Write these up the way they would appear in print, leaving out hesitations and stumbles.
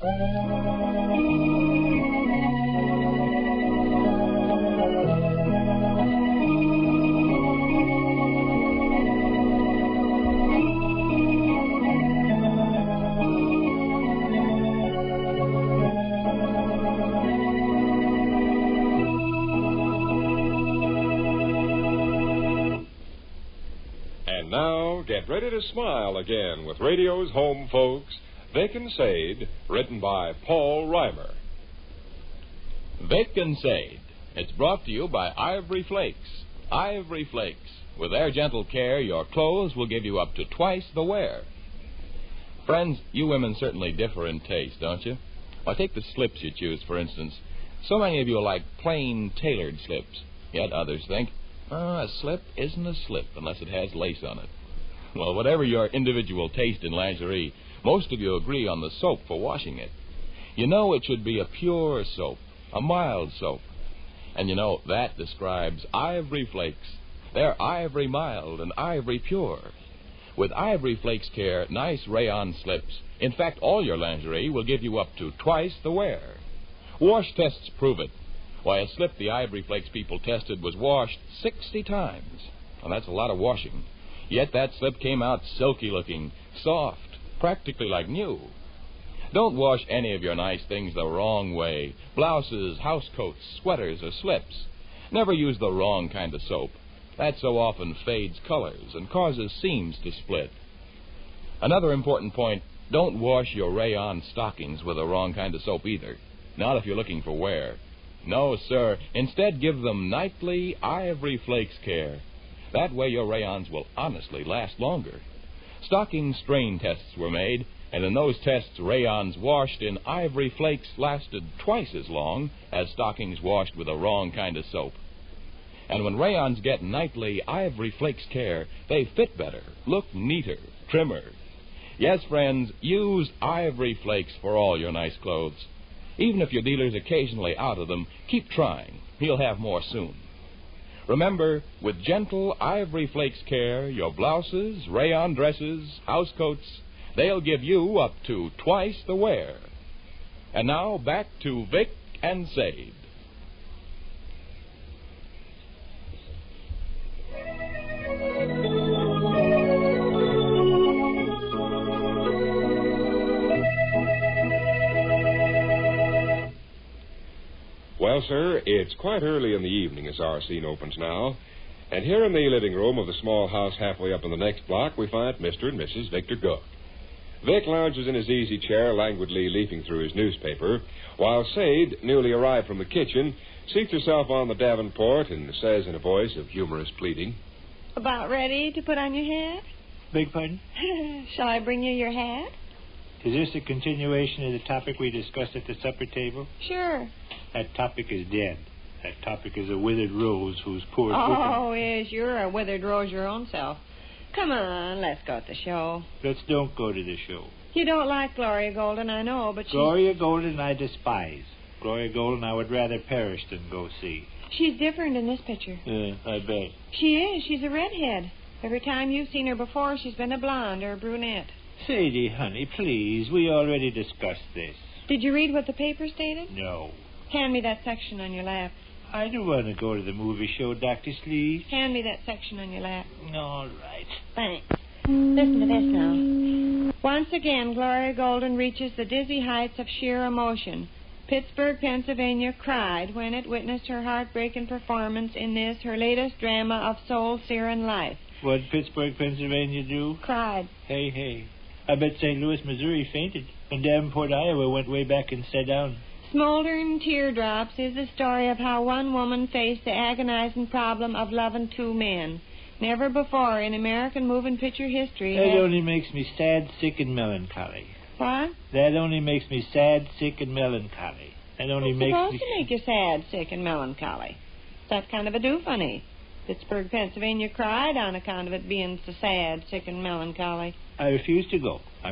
And now, get ready to smile again with radio's home folks, Vic and Sade, written by Paul Reimer. Vic and Sade. It's brought to you by Ivory Flakes. Ivory Flakes. With their gentle care, your clothes will give you up to twice the wear. Friends, you women certainly differ in taste, don't you? Why, take the slips you choose, for instance. So many of you like plain tailored slips. Yet others think, a slip isn't a slip unless it has lace on it. Well, whatever your individual taste in lingerie, most of you agree on the soap for washing it. You know it should be a pure soap, a mild soap. And you know that describes Ivory Flakes. They're ivory mild and ivory pure. With Ivory Flakes Care nice rayon slips, in fact, all your lingerie will give you up to twice the wear. Wash tests prove it. Why, a slip the Ivory Flakes people tested was washed 60 times. Well, that's a lot of washing. Yet that slip came out silky-looking, soft, practically like new. Don't wash any of your nice things the wrong way. Blouses, housecoats, sweaters, or slips. Never use the wrong kind of soap. That so often fades colors and causes seams to split. Another important point, don't wash your rayon stockings with the wrong kind of soap either. Not if you're looking for wear. No, sir. Instead, give them nightly Ivory Flakes Care. That way your rayons will honestly last longer. Stocking strain tests were made, and in those tests, rayons washed in Ivory Flakes lasted twice as long as stockings washed with the wrong kind of soap. And when rayons get nightly Ivory Flakes Care, they fit better, look neater, trimmer. Yes, friends, use Ivory Flakes for all your nice clothes. Even if your dealer's occasionally out of them, keep trying. He'll have more soon. Remember, with gentle Ivory Flakes Care, your blouses, rayon dresses, housecoats, they'll give you up to twice the wear. And now, back to Vic and Sade. Well, sir, it's quite early in the evening as our scene opens now. And here in the living room of the small house halfway up in the next block, we find Mr. and Mrs. Victor Gook. Vic lounges in his easy chair, languidly leafing through his newspaper, while Sade, newly arrived from the kitchen, seats herself on the Davenport and says in a voice of humorous pleading, About ready to put on your hat? Beg pardon? Shall I bring you your hat? Is this a continuation of the topic we discussed at the supper table? Sure. That topic is dead. That topic is a withered rose whose poor... Oh, yes, you're a withered rose your own self. Come on, let's go to the show. Let's don't go to the show. You don't like Gloria Golden, I know, but Gloria Golden I despise. Gloria Golden I would rather perish than go see. She's different in this picture. I bet. She is. She's a redhead. Every time you've seen her before, she's been a blonde or a brunette. Sadie, honey, please. We already discussed this. Did you read what the paper stated? No. Hand me that section on your lap. I don't want to go to the movie show, Dr. Sleeve. Hand me that section on your lap. All right. Thanks. Listen to this now. Once again, Gloria Golden reaches the dizzy heights of sheer emotion. Pittsburgh, Pennsylvania cried when it witnessed her heartbreaking performance in this, her latest drama of soul-searing life. What did Pittsburgh, Pennsylvania do? Cried. Hey. I bet St. Louis, Missouri fainted. And Davenport, Iowa went way back and sat down. Smoldering teardrops is the story of how one woman faced the agonizing problem of loving two men. Never before in American moving picture history... That only makes me sad, sick, and melancholy. What? That only makes me sad, sick, and melancholy. That only It's makes supposed me... to make you sad, sick, and melancholy. That's kind of a do-funny. Pittsburgh, Pennsylvania cried on account of it being so sad, sick, and melancholy. I refuse to go. I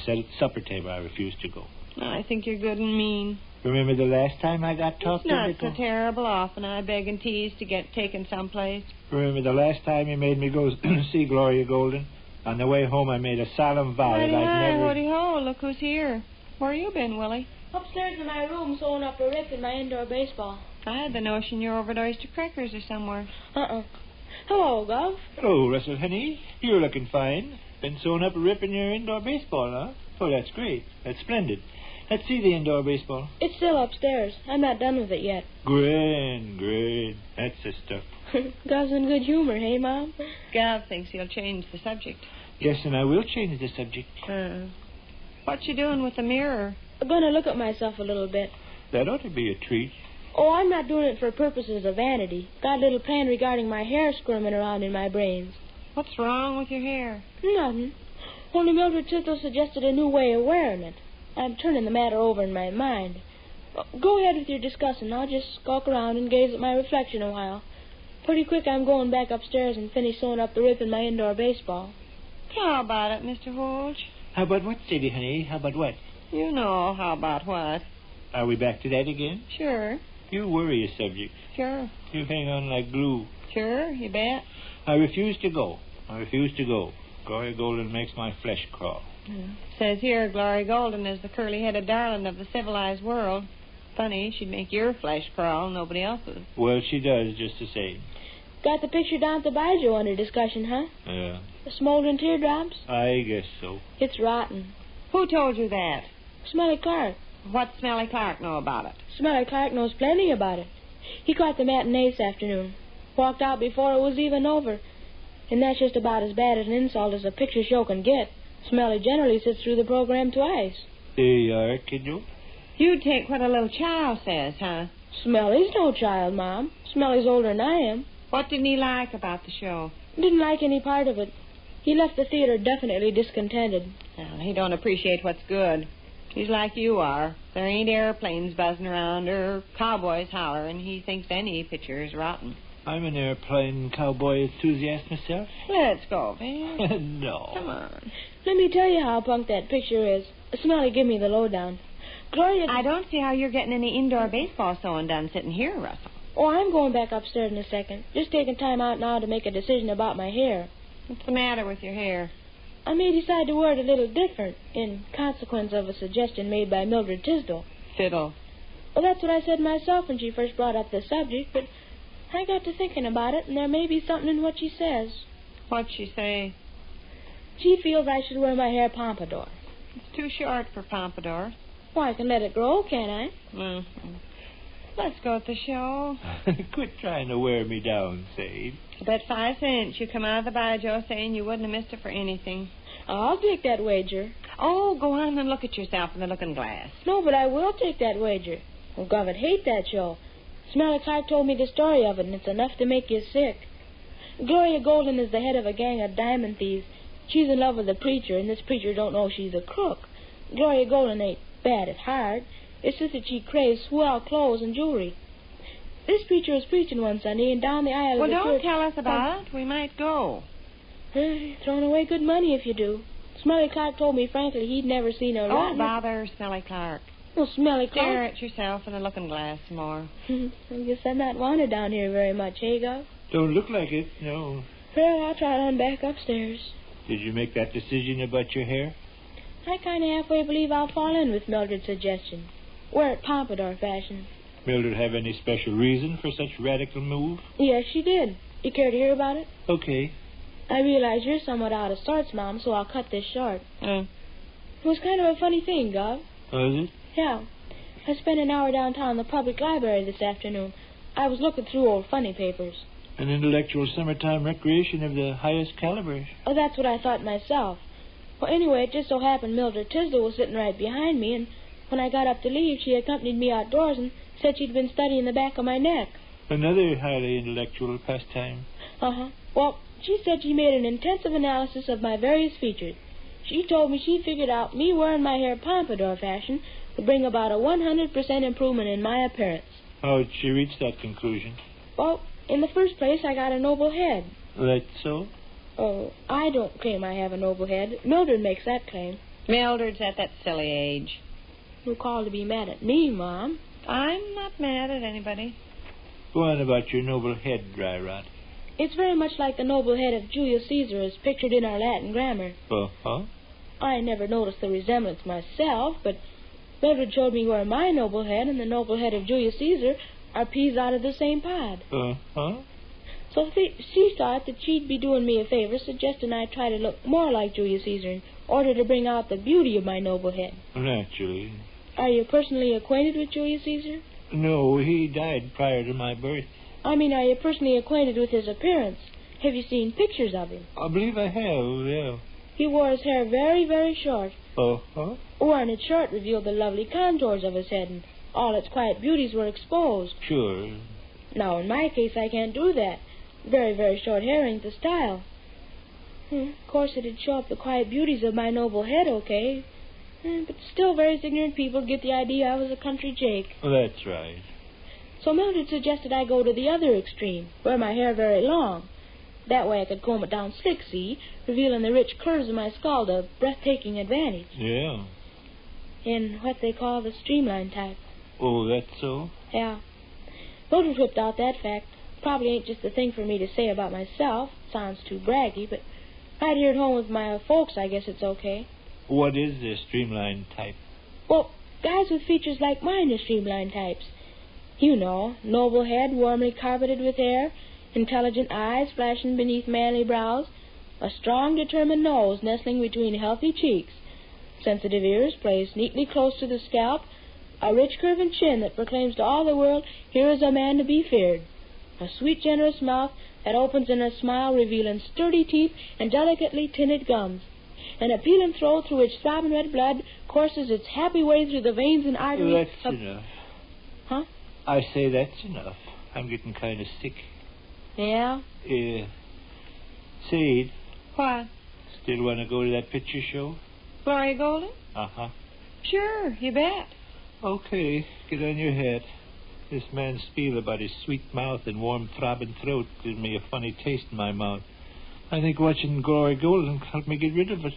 said at the supper table I refuse to go. I think you're good and mean. Remember the last time I got talked It's not into... so terrible often I beg and tease to get taken someplace. Remember the last time you made me go see Gloria Golden? On the way home I made a solemn vow that I'd never... Howdy-ho, look who's here. Where you been, Willie? Upstairs in my room sewing up a rip in my indoor baseball. I had the notion you're over at Oyster Crackers or somewhere. Hello, Gov. Hello, Russell, honey. You're looking fine. Been sewing up a rip in your indoor baseball, huh? Oh, that's great. That's splendid. Let's see the indoor baseball. It's still upstairs. I'm not done with it yet. Grand. That's the stuff. Gov's in good humor, hey, Mom? Gav thinks he'll change the subject. Yes, and I will change the subject. What you doing with the mirror? I'm going to look at myself a little bit. That ought to be a treat. Oh, I'm not doing it for purposes of vanity. Got a little plan regarding my hair squirming around in my brains. What's wrong with your hair? Nothing. Only Mildred Tisdale suggested a new way of wearing it. I'm turning the matter over in my mind. Go ahead with your discussing. I'll just skulk around and gaze at my reflection a while. Pretty quick I'm going back upstairs and finish sewing up the rip in my indoor baseball. How about it, Mr. Holge? How about what, Sadie, honey? How about what? You know how about what. Are we back to that again? Sure. You worry a subject. Sure. You hang on like glue. Sure, you bet. I refuse to go. Gloria Golden makes my flesh crawl. Says here Glory Golden is the curly-headed darling of the civilized world. Funny, she'd make your flesh crawl, nobody else's. Well, she does, just the same. Got the picture down at the Baijo under discussion, huh? Yeah. The smoldering teardrops? I guess so. It's rotten. Who told you that? Smelly Clark. What Smelly Clark know about it? Smelly Clark knows plenty about it. He caught the matinee this afternoon. Walked out before it was even over. And that's just about as bad an insult as a picture show can get. Smelly generally sits through the program twice. There you are, kiddo. You take what a little child says, huh? Smelly's no child, Mom. Smelly's older than I am. What didn't he like about the show? Didn't like any part of it. He left the theater definitely discontented. Well, he don't appreciate what's good. He's like you are. There ain't airplanes buzzing around or cowboys hollering. He thinks any picture is rotten. I'm an airplane cowboy enthusiast myself. Let's go, Van. No. Come on. Let me tell you how punk that picture is. Smelly, give me the lowdown. Gloria... I don't see how you're getting any indoor baseball sewing done sitting here, Russell. Oh, I'm going back upstairs in a second. Just taking time out now to make a decision about my hair. What's the matter with your hair? I may decide to wear it a little different in consequence of a suggestion made by Mildred Tisdale. Fiddle. Well, that's what I said myself when she first brought up the subject, but I got to thinking about it, and there may be something in what she says. What'd she say? She feels I should wear my hair pompadour. It's too short for pompadour. Well, I can let it grow, can't I? Mm-hmm. Let's go at the show. Quit trying to wear me down, Sade. I bet 5 cents you come out of the Baijo saying you wouldn't have missed it for anything. I'll take that wager. Oh, go on and look at yourself in the looking glass. No, but I will take that wager. Oh, Gov would hate that show. Smelly Clark told me the story of it, and it's enough to make you sick. Gloria Golden is the head of a gang of diamond thieves. She's in love with a preacher, and this preacher don't know she's a crook. Gloria Golden ain't bad at heart. It's just that she craves swell clothes and jewelry. This preacher was preaching one Sunday, and down the aisle Well, of the don't church... tell us about it. We might go. Throwing away good money if you do. Smelly Clark told me frankly he'd never seen a Oh, rotten... bother Smelly Clark. Well, Smelly Clark... Stare at yourself in the looking glass some more. I guess I'm not wanted down here very much, hey, Gov? Don't look like it, no. Well, I'll try on back upstairs. Did you make that decision about your hair? I kind of halfway believe I'll fall in with Mildred's suggestion. Wear it pompadour fashion. Mildred have any special reason for such radical move? Yes, she did. You care to hear about it? Okay. I realize you're somewhat out of sorts, Mom, so I'll cut this short. It was kind of a funny thing, Gov. Was it? Yeah. I spent an hour downtown in the public library this afternoon. I was looking through old funny papers. An intellectual summertime recreation of the highest caliber. Oh, that's what I thought myself. Well, anyway, it just so happened Mildred Tisdale was sitting right behind me, and when I got up to leave, she accompanied me outdoors and said she'd been studying the back of my neck. Another highly intellectual pastime. Uh-huh. Well, she said she made an intensive analysis of my various features. She told me she figured out me wearing my hair pompadour fashion would bring about a 100% improvement in my appearance. How did she reach that conclusion? Well, in the first place, I got a noble head. That's so? Oh, I don't claim I have a noble head. Mildred makes that claim. Mildred's at that silly age. You call to be mad at me, Mom. I'm not mad at anybody. Go on about your noble head, Dry Rot. It's very much like the noble head of Julius Caesar as pictured in our Latin grammar. Uh-huh. I never noticed the resemblance myself, but Mildred showed me where my noble head and the noble head of Julius Caesar are peas out of the same pod. Uh-huh. So she thought that she'd be doing me a favor, suggesting I try to look more like Julius Caesar in order to bring out the beauty of my noble head. Naturally. Are you personally acquainted with Julius Caesar? No, he died prior to my birth. I mean, are you personally acquainted with his appearance? Have you seen pictures of him? I believe I have, yeah. He wore his hair very, very short. Uh-huh. Wearing it short revealed the lovely contours of his head, and all its quiet beauties were exposed. Sure. Now, in my case, I can't do that. Very, very short hair ain't the style. Of course, it'd show up the quiet beauties of my noble head, okay. But still, various ignorant people get the idea I was a country Jake. That's right. So Mildred suggested I go to the other extreme, wear my hair very long. That way I could comb it down slick, see, revealing the rich curves of my skull to breathtaking advantage. Yeah. In what they call the streamline type. Oh, that's so? Yeah. Mildred whipped out that fact. Probably ain't just the thing for me to say about myself. Sounds too braggy, but right here at home with my folks, I guess it's okay. What is the streamline type? Well, guys with features like mine are streamline types. You know, noble head warmly carpeted with hair, intelligent eyes flashing beneath manly brows, a strong, determined nose nestling between healthy cheeks, sensitive ears placed neatly close to the scalp, a rich curving chin that proclaims to all the world, here is a man to be feared, a sweet, generous mouth that opens in a smile revealing sturdy teeth and delicately tinted gums, an appealing throat through which throbbing red blood courses its happy way through the veins and arteries. That's enough. Huh? I say that's enough. I'm getting kind of sick. Yeah? Sade, What? still want to go to that picture show? Gloria Golden? Uh-huh. Sure, you bet. Okay, get on your hat. This man's spiel about his sweet mouth and warm throbbing throat gives me a funny taste in my mouth. I think watching Gloria Golden helped me get rid of it.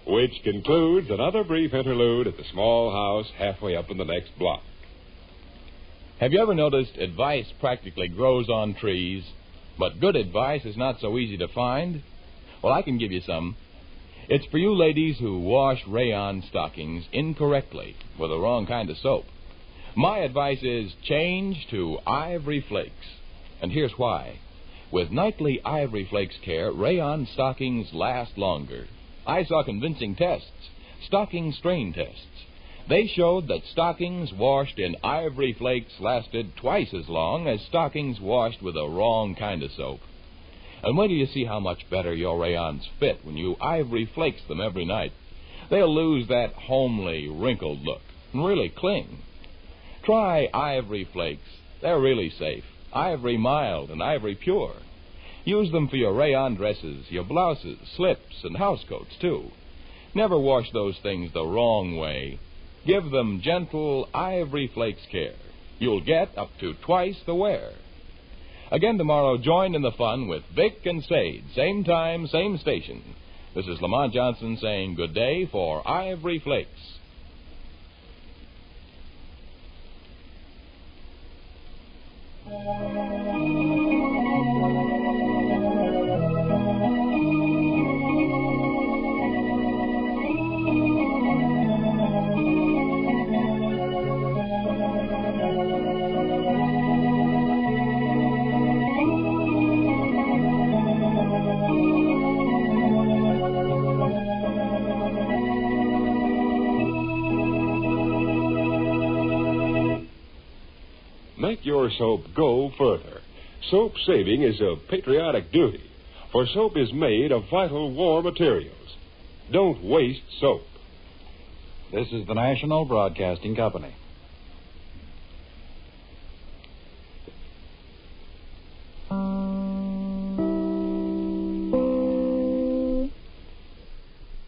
Which concludes another brief interlude at the small house halfway up in the next block. Have you ever noticed advice practically grows on trees, but good advice is not so easy to find? Well, I can give you some. It's for you ladies who wash rayon stockings incorrectly with the wrong kind of soap. My advice is change to Ivory Flakes. And here's why. With nightly Ivory Flakes care, rayon stockings last longer. I saw convincing tests, stocking strain tests. They showed that stockings washed in Ivory Flakes lasted twice as long as stockings washed with the wrong kind of soap. And wait till you see how much better your rayons fit when you Ivory Flakes them every night. They'll lose that homely, wrinkled look and really cling. Try Ivory Flakes. They're really safe. Ivory Mild and Ivory Pure. Use them for your rayon dresses, your blouses, slips, and housecoats, too. Never wash those things the wrong way. Give them gentle Ivory Flakes care. You'll get up to twice the wear. Again tomorrow, join in the fun with Vic and Sade. Same time, same station. This is Lamont Johnson saying good day for Ivory Flakes. Make your soap go further. Soap saving is a patriotic duty, for soap is made of vital war materials. Don't waste soap. This is the National Broadcasting Company.